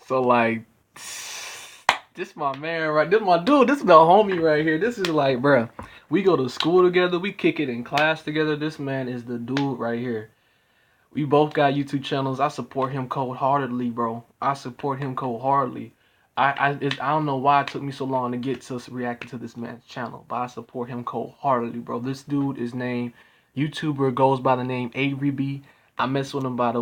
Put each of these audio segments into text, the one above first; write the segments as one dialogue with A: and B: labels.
A: So like, this my man, right? This my dude. This is the homie right here. This is like, bruh. We go to school together. We kick it in class together. This man is the dude right here. We both got YouTube channels. I support him cold-heartedly, bro. I support him cold-heartedly. I don't know why it took me so long to get to reacting to this man's channel, but I support him cold-heartedly, bro. This dude is named YouTuber, goes by the name Avery B. I mess with him by the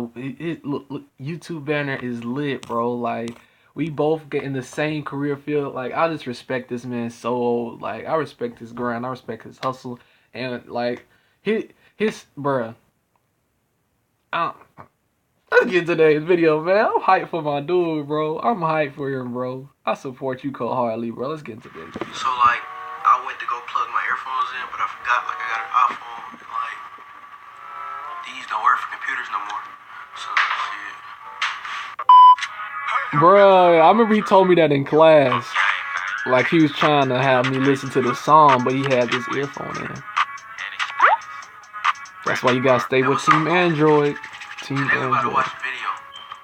A: look, YouTube banner is lit, bro. Like, we both get in the same career field. Like, I just respect this man so, like, I respect his grind. I respect his hustle, and like his bruh. Let's get to today's video, man. I'm hyped for my dude, bro. I'm hyped for him, bro. I support you cold-heartedly, bro. Let's get into this.
B: So, like, I went to go plug my earphones in, but I forgot, like, I got an iPhone, and, like, these don't work for computers no more. So, shit.
A: Bruh, I remember he told me that in class. Like, he was trying to have me listen to the song, but he had this earphone in. That's why you gotta stay with Team Android. Team Android.
B: Watch a video.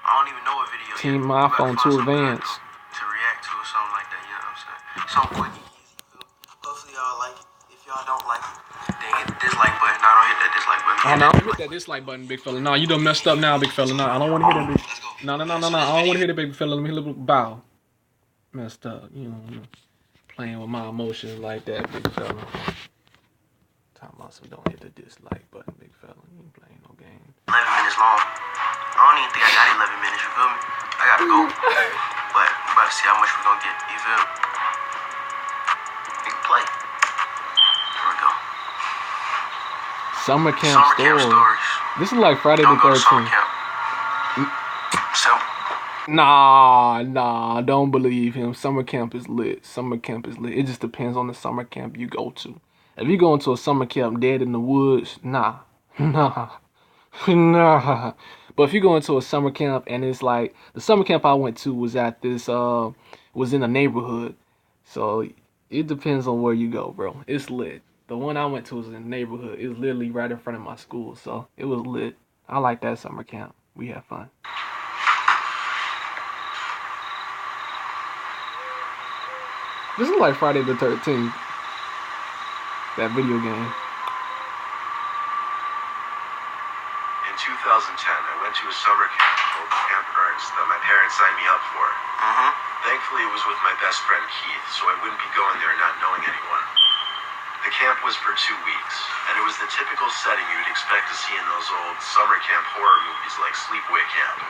B: I don't even know what video.
A: Team iPhone 2 Advance.
B: To react to or something like that, you know what I'm saying? Something quick and easy. Hopefully y'all like it. If y'all don't like it, then hit the dislike button. No, don't hit that dislike button.
A: Oh, no, don't hit that dislike button, big fella. No, you done messed up now, big fella. No, I don't want to hear that big. No. I don't want to hear that, big fella. Let me hit a little bow. Messed up, you know, playing with my emotions like that, big fella. Talking about some don't hit the dislike button, big fella. You ain't playing no game.
B: 11 minutes long. I don't even think I got 11 minutes, you feel me? I gotta go. But we about to see how much we're gonna get, you feel me? We can play. Here we go.
A: Summer camp stories. This is like Friday the 13th.
B: Simple.
A: Nah, don't believe him. Summer camp is lit. Summer camp is lit. It just depends on the summer camp you go to. If you go into a summer camp dead in the woods, nah. But if you go into a summer camp and it's like, the summer camp I went to was at this, was in a neighborhood. So it depends on where you go, bro. It's lit. The one I went to was in the neighborhood. It was literally right in front of my school. So it was lit. I like that summer camp. We had fun. This is like Friday the 13th. That video game.
C: In 2010, I went to a summer camp called Camp Ernst that my parents signed me up for. Thankfully, it was with my best friend Keith, so I wouldn't be going there not knowing anyone. The camp was for 2 weeks, and it was the typical setting you would expect to see in those old summer camp horror movies like Sleepaway Camp.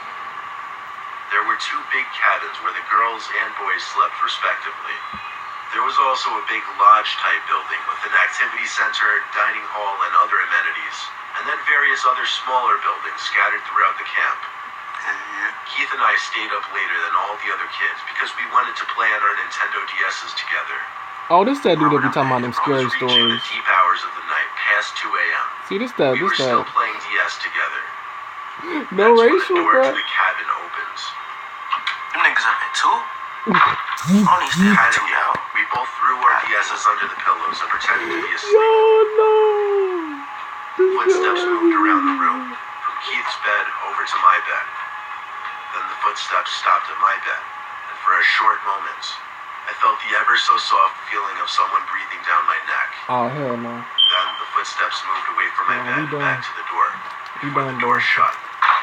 C: There were 2 big cabins where the girls and boys slept respectively. There was also a big lodge-type building with an activity center, dining hall, and other amenities, and then various other smaller buildings scattered throughout the camp. Keith and I stayed up later than all the other kids because we wanted to play on our Nintendo DS's together.
A: Oh, this that dude that be talking about them scary stories.
C: The deep hours of the night, past 2 a.m.
A: See, this that.
C: We were still playing DS together.
A: No racial,
C: bro.
A: bro.
C: The cabin opens.
B: Them niggas up here too? I don't need to hide them, y'all.
C: We both threw our DS's under the pillows and pretended to be asleep.
A: No.
C: Footsteps moved around the room, from Keith's bed over to my bed. Then the footsteps stopped at my bed, and for a short moment, I felt the ever so soft feeling of someone breathing down my neck.
A: Oh, hell no.
C: Then the footsteps moved away from my bed and back to the door.
A: Before
C: the door shut.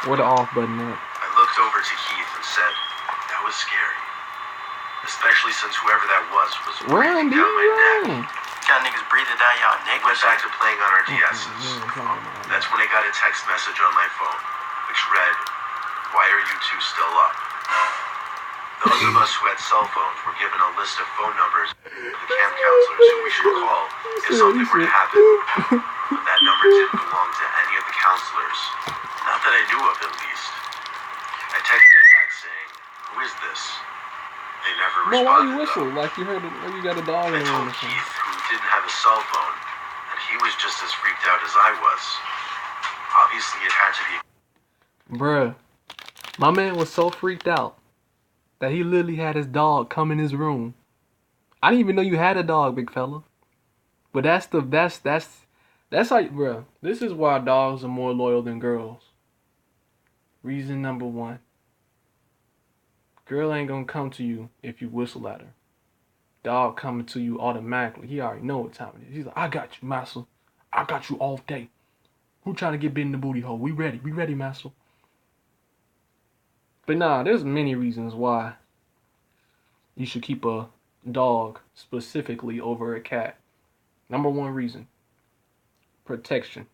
A: Where the off button at?
C: I looked over to Keith and said, "That was scary. Especially since whoever that was breathing down my neck."
B: Y'all niggas breathing down y'all neck.
C: We went back to playing on our DS's. That's when I got a text message on my phone, which read, "Why are you two still up?" Those of us who had cell phones were given a list of phone numbers of the camp counselors who we should call if something were to happen. But that number didn't belong to any of the counselors. Not that I knew of, at least. I texted back saying, "Who is this?" They never responded.
A: Why you whistle? Like you heard it, like you got a dog in the room or something.
C: Keith, who didn't have a cell phone, and he was just as freaked out as I was. Obviously, it had to be.
A: Bruh, my man was so freaked out that he literally had his dog come in his room. I didn't even know you had a dog, big fella. But that's how, bruh. This is why dogs are more loyal than girls. Reason number 1. Girl ain't gonna come to you if you whistle at her. Dog coming to you automatically. He already know what time it is. He's like, I got you, Master. I got you all day. Who trying to get bit in the booty hole? We ready, Master. But nah, there's many reasons why you should keep a dog specifically over a cat. Number one reason, protection.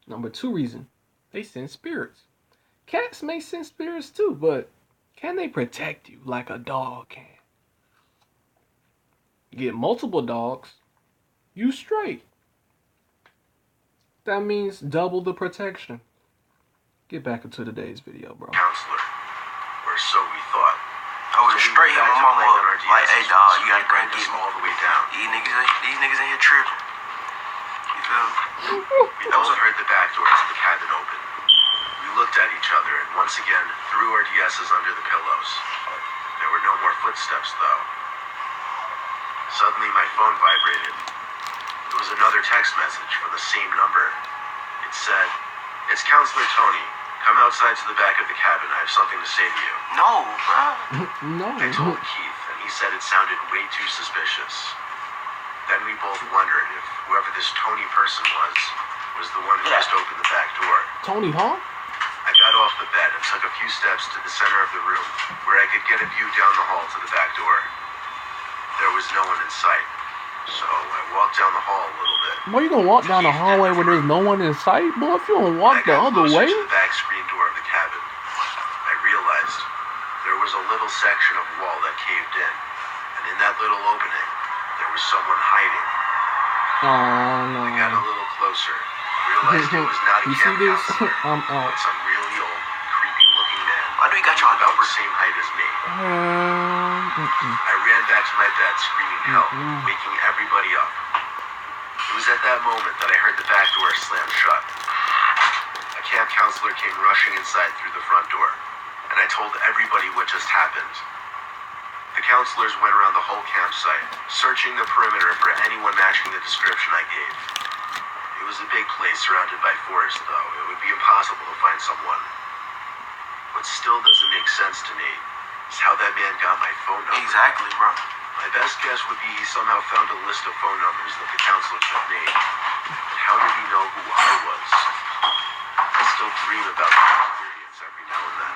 A: Number two reason, they sense spirits. Cats may sense spirits too, but can they protect you like a dog can? Get multiple dogs, you straight. That means double the protection. Get back into today's video, bro.
C: Counselor, or so we thought.
B: I was straight here, my mama like, hey dog, you gotta crank it
C: all the way down.
B: These niggas ain't here tripping. You feel me?
C: We also heard the back door to the cabin open. We looked at each other and once again threw our DSs under the pillows. There were no more footsteps though. Suddenly my phone vibrated. It was another text message from the same number. It said, "It's Counselor Tony. Come outside to the back of the cabin. I have something to say to you."
B: No, bro.
A: No.
C: I told Keith, and he said it sounded way too suspicious. Then we both wondered if whoever this Tony person was the one who just opened the back door.
A: Tony Hawk?
C: I got off the bed and took a few steps to the center of the room, where I could get a view down the hall to the back door. There was no one in sight, so I walked down the hall a little bit.
A: Boy, you gonna walk down the hallway where there's no one in sight? Boy, if you don't walk the other way.
C: To the back screen door of the cabin, I realized there was a little section of wall that caved in, and in that little opening, there was someone hiding.
A: Oh, no.
C: I got a little closer, realized it was not a
A: You see
C: camp
A: this?
C: counselor,
A: I'm out.
C: but some really old, creepy-looking man.
B: Why do we got y'all
C: about the
B: numbers?
C: same height as me. I ran back to my bed screaming help, waking everybody up. It was at that moment that I heard the back door slam shut. A camp counselor came rushing inside through the front door, and I told everybody what just happened. The counselors went around the whole campsite, searching the perimeter for anyone matching the description I gave. It was a big place surrounded by forest, though. It would be impossible to find someone. What still doesn't make sense to me is how that man got my phone number.
B: Exactly, bro.
C: My best guess would be he somehow found a list of phone numbers that the counselors had named. But how did he know who I was? I still dream about that experience every now and then.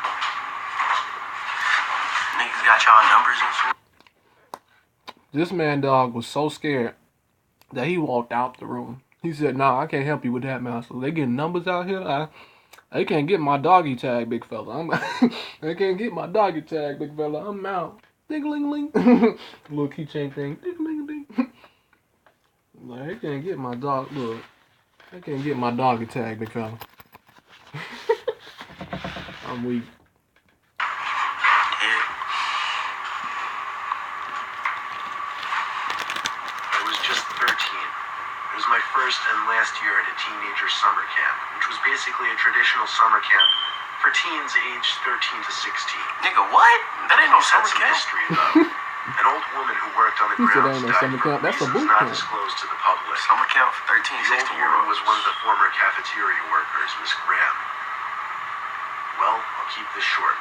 B: Niggas got y'all numbers and shit.
A: This man dog was so scared that he walked out the room. He said, "Nah, I can't help you with that, Master. They getting numbers out here. They can't get my doggy tag, big fella. They can't get my doggy tag, big fella. I'm out. Ding-a-ling-ling." Little keychain thing. Ding-a-ling-a-ling. Like, they can't get my dog. Look, they can't get my doggy tag, big fella. I'm weak.
B: Yeah.
C: I was just 13. It was my first and last year at a teenager summer camp, which was basically a traditional summer camp for teens aged 13 to 16.
B: Nigga, what? That ain't no
C: It had
B: summer
C: some
B: camp.
C: history, though. An old woman who worked on the
A: He said
C: grounds
A: ain't no
C: died
A: summer
C: for
A: camp. That's a
C: reasons
A: boot
C: not
A: camp.
C: disclosed to the public.
B: Summer camp for 13,
C: The old
B: 16 year
C: woman
B: olds.
C: was one of the former cafeteria workers, Miss Graham. Well, I'll keep this short.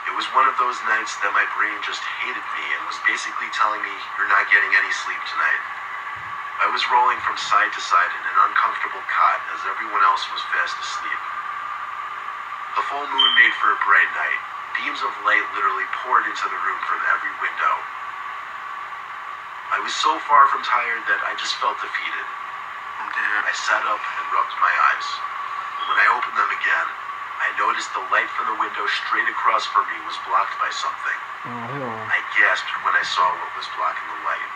C: It was one of those nights that my brain just hated me and was basically telling me, "You're not getting any sleep tonight." I was rolling from side to side in an uncomfortable cot as everyone else was fast asleep. The full moon made for a bright night. Beams of light literally poured into the room from every window. I was so far from tired that I just felt defeated.
B: Dude.
C: I sat up and rubbed my eyes. When I opened them again, I noticed the light from the window straight across from me was blocked by something.
A: Oh, hell.
C: I gasped when I saw what was blocking the light.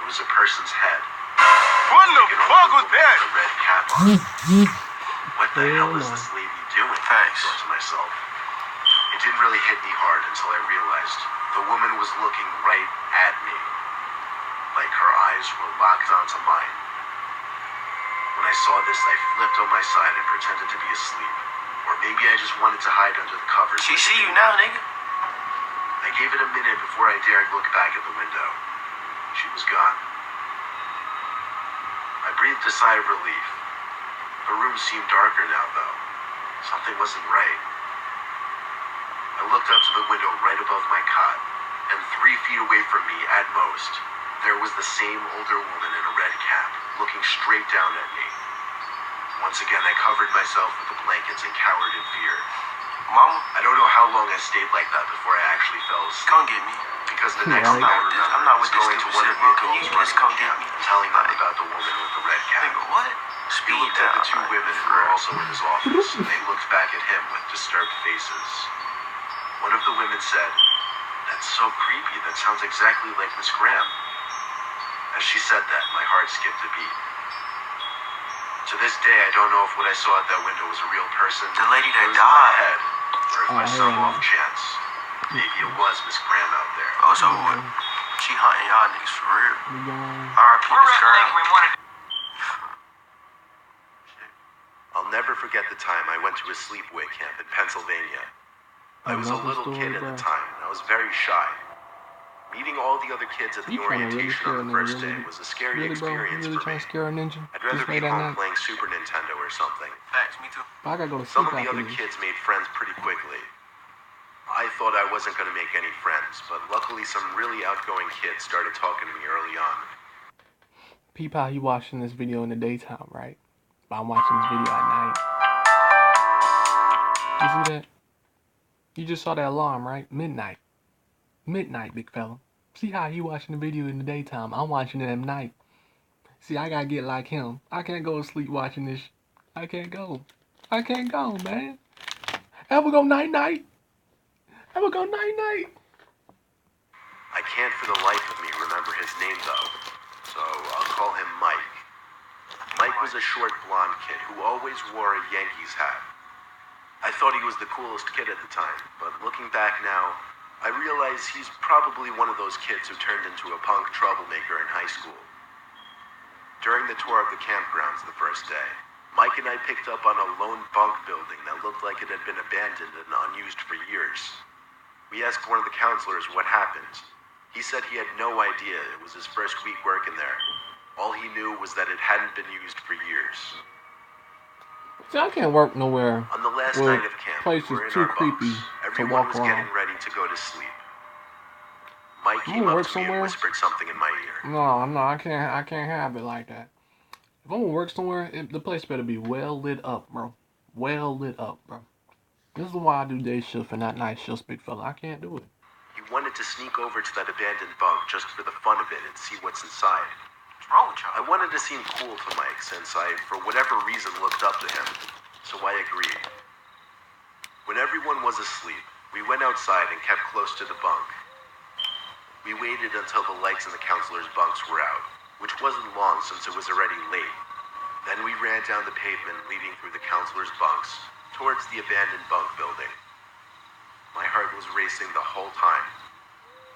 C: It was a person's head.
D: What the
C: Like an
D: fuck
C: old
D: was
C: woman
D: that?
C: with a red cap on. What the hell is this lady doing? I
B: Thanks.
C: thought to myself. It didn't really hit me hard until I realized the woman was looking right at me. Like her eyes were locked onto mine. When I saw this, I flipped on my side and pretended to be asleep. Or maybe I just wanted to hide under the covers.
B: She
C: like
B: see
C: a
B: you
C: baby.
B: now, nigga.
C: I gave it a minute before I dared look back at the window. She was gone. I breathed a sigh of relief. The room seemed darker now, though. Something wasn't right. I I looked up to the window right above my cot, and 3 feet away from me, at most, there was the same older woman in a red cap, looking straight down at me. Once again, I covered myself with the blankets and cowered in fear.
B: Mama,
C: I don't know how long I stayed like that before I actually fell asleep.
B: come get me.
C: Because the
A: Yeah,
C: next thing I remember
B: I'm not
C: was
B: with this
C: going to
B: stupid
C: one
B: shit,
C: of the
B: bro. Can you
C: adults
B: just
C: running
B: come
C: the
B: get
C: camp
B: me?
C: and telling them about the woman with the red cap.
B: Nigga, what?
C: He
B: Speed
C: looked at the
B: down.
C: 2 women who were also in his office, and they looked back at him with disturbed faces. One of the women said, "That's so creepy. That sounds exactly like Miss Graham." As she said that, my heart skipped a beat. To this day, I don't know if what I saw at that window was a real person.
B: The lady that
C: It was in my
B: died.
C: head, or if by
A: Oh,
C: some
A: yeah.
C: off chance, maybe it was Miss Graham out there.
B: Oh, so what? She hunting y'all niggas for real.
A: We going.
B: R.I.P. Miss Girl.
C: I'll never forget the time I went to a sleepaway camp in Pennsylvania. I was a
A: Another
C: little
A: story,
C: kid at
A: bro.
C: the time, and I was very shy. Meeting all the other kids at the
A: You trying to really
C: orientation
A: scare a
C: on the
A: nigga,
C: first day
A: really?
C: was a scary
A: Really, bro? You
C: experience
A: really
C: for
A: trying
C: me.
A: to scare a ninja?
C: I'd rather
A: Just
C: be
A: late at
C: home
A: night.
C: playing Super Nintendo or something.
B: Facts, me too.
A: I gotta go to
C: Some
A: sleep
C: of the
A: after
C: other
A: this.
C: kids made friends pretty quickly. I thought I wasn't going to make any friends, but luckily some really outgoing kids started talking to me early on.
A: Peep how you watching this video in the daytime, right? But I'm watching this video at night. You see that? You just saw that alarm, right? Midnight. Midnight, big fella. See how he watching the video in the daytime? I'm watching it at night. See, I gotta get like him. I can't go to sleep watching this. I can't go. I can't go, man. Ever go night-night? Ever go night-night?
C: I can't for the life of me remember his name though, so I'll call him Mike. Mike was a short blonde kid who always wore a Yankees hat. I thought he was the coolest kid at the time, but looking back now, I realize he's probably one of those kids who turned into a punk troublemaker in high school. During the tour of the campgrounds the first day, Mike and I picked up on a lone bunk building that looked like it had been abandoned and unused for years. We asked one of the counselors what happened. He said he had no idea. It was his first week working there. All he knew was that it hadn't been used for years.
A: See, I can't work nowhere.
C: On the last
A: Well,
C: night of camp,
A: place
C: we were
A: is
C: in
A: too
C: our
A: creepy
C: bunks.
A: to
C: Everyone
A: walk
C: was
A: around.
C: getting ready to go to sleep. Mike
A: You
C: came
A: wanna
C: up
A: work
C: to me and
A: somewhere?
C: whispered something in my ear.
A: No, I can't have it like that. If I'm gonna work somewhere, the place better be well lit up, bro. Well lit up, bro. This is why I do day shift and not night shifts, big fella. I can't do it.
C: He wanted to sneak over to that abandoned bunk just for the fun of it and see what's inside.
B: What's wrong with
C: I
B: y'all?
C: wanted to seem cool to Mike since I, for whatever reason, looked up to him, so I agreed. When everyone was asleep, we went outside and kept close to the bunk. We waited until the lights in the counselors' bunks were out, which wasn't long since it was already late. Then we ran down the pavement leading through the counselors' bunks towards the abandoned bunk building. My heart was racing the whole time.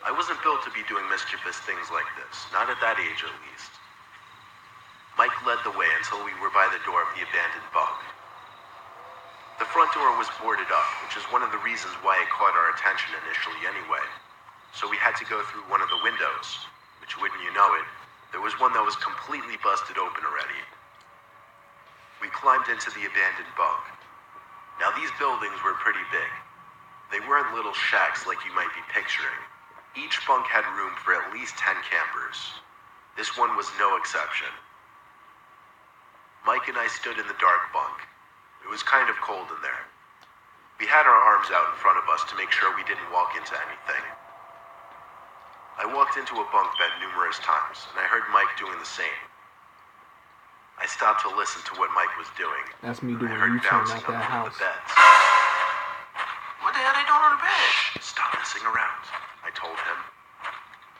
C: I wasn't built to be doing mischievous things like this, not at that age at least. Mike led the way until we were by the door of the abandoned bunk. The front door was boarded up, which is one of the reasons why it caught our attention initially anyway. So we had to go through one of the windows, which, wouldn't you know it, there was one that was completely busted open already. We climbed into the abandoned bunk. Now these buildings were pretty big. They weren't little shacks like you might be picturing. Each bunk had room for at least 10 campers. This one was no exception. Mike and I stood in the dark bunk. It was kind of cold in there. We had our arms out in front of us to make sure we didn't walk into anything. I walked into a bunk bed numerous times, and I heard Mike doing the same. I stopped to listen to what Mike was doing.
A: That's me
C: I
A: doing
C: heard
A: U-turn
C: bouncing
A: at
C: on
A: that
C: one
A: house.
C: of the beds.
B: What the hell they doing on the bed?
C: Stop messing around, I told him.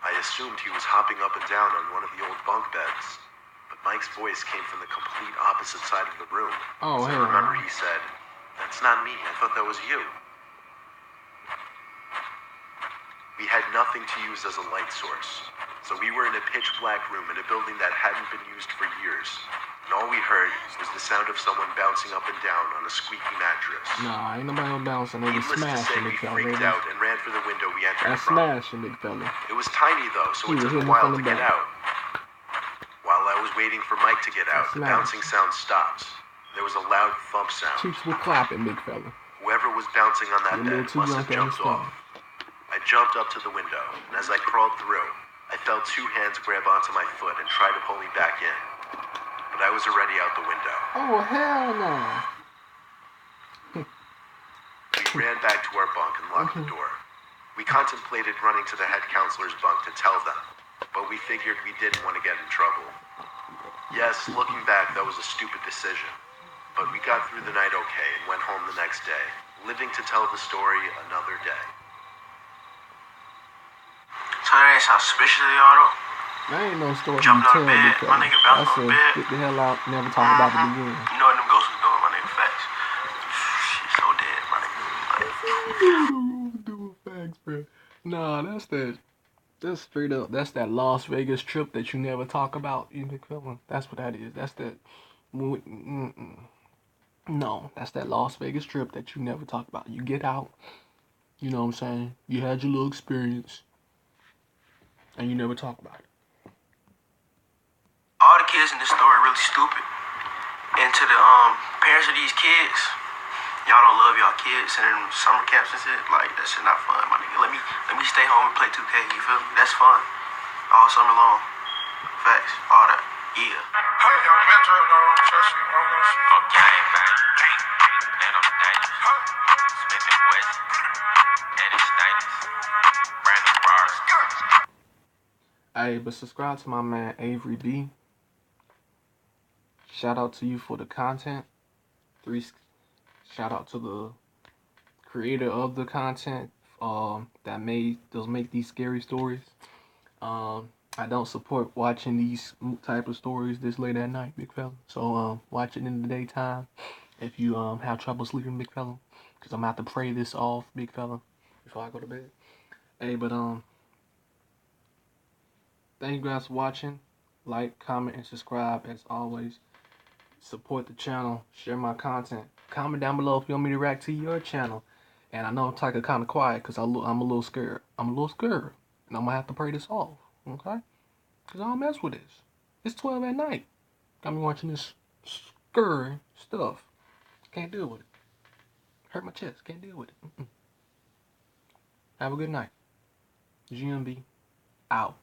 C: I assumed he was hopping up and down on one of the old bunk beds, but Mike's voice came from the complete opposite side of the room.
A: Oh,
C: So I
A: hell
C: remember
A: no.
C: he said, "That's not me, I thought that was you." We had nothing to use as a light source, so we were in a pitch black room in a building that hadn't been used for years, and all we heard was the sound of someone bouncing up and down on a squeaky mattress.
A: Nah, ain't nobody no bouncing. They was
C: Needless to say,
A: smashing,
C: we
A: big fella.
C: freaked out and ran for the window we entered
A: That's
C: from.
A: smashing, big fella.
C: It was tiny though, so
A: He
C: it
A: was
C: took a
A: hitting
C: while
A: from
C: to
A: the
C: get
A: back.
C: out. While I was waiting for Mike to get out, the
A: Smash.
C: bouncing sound stopped. There was a loud thump sound.
A: Cheeks were clapping, big fella.
C: Whoever was bouncing on that
A: You're a little
C: bed
A: too
C: must
A: young
C: have
A: to
C: jumped
A: understand.
C: off. I jumped up to the window, and as I crawled through, I felt two hands grab onto my foot and try to pull me back in. But I was already out the window.
A: Oh, hell no.
C: We ran back to our bunk and locked the door. We contemplated running to the head counselor's bunk to tell them, but we figured we didn't want to get in trouble. Yes, looking back, that was a stupid decision. But we got through the night okay and went home the next day, living to tell the story another day.
B: So that ain't sound suspicious to y'all though?
A: That ain't no story you
B: Jumping on
A: tell,
B: the bed,
A: big
B: my
A: fella.
B: nigga bounced
A: That's
B: on
A: a
B: the bed.
A: get the hell out, never talk about it again.
B: You know what them ghosts was doing, my nigga. Facts. Shit so dead, my nigga.
A: Doing facts, bro. Nah, that's straight up. That's that Las Vegas trip that you never talk about. You big fella. That's what that is. That's that. No, that's that Las Vegas trip that you never talk about. You get out. You know what I'm saying? You had your little experience, and you never talk about it.
B: All the kids in this story really stupid. And to the parents of these kids, y'all don't love y'all kids and in summer camps and shit. Like that shit not fun, my nigga. Let me stay home and play 2K. You feel me? That's fun. All summer long. Facts. All that. Yeah.
D: Oh, gang bang. And I'm dangerous. Smith and Wesson. And it's dangerous. Brandon Bars.
A: Hey, but subscribe to my man Avery B. Shout out to you for the content. Shout out to the creator of the content that make these scary stories. I don't support watching these type of stories this late at night, big fella. So watch it in the daytime if you have trouble sleeping, big fella. Cause I'm about to pray this off, big fella, before I go to bed. Hey, but thank you guys for watching. Like, comment, and subscribe as always. Support the channel. Share my content. Comment down below if you want me to react to your channel. And I know I'm talking kind of quiet because I'm a little scared. And I'm going to have to pray this off. Okay? Because I don't mess with this. It's 12 at night. Got me watching this scary stuff. Can't deal with it. Hurt my chest. Can't deal with it. Have a good night. GMB out.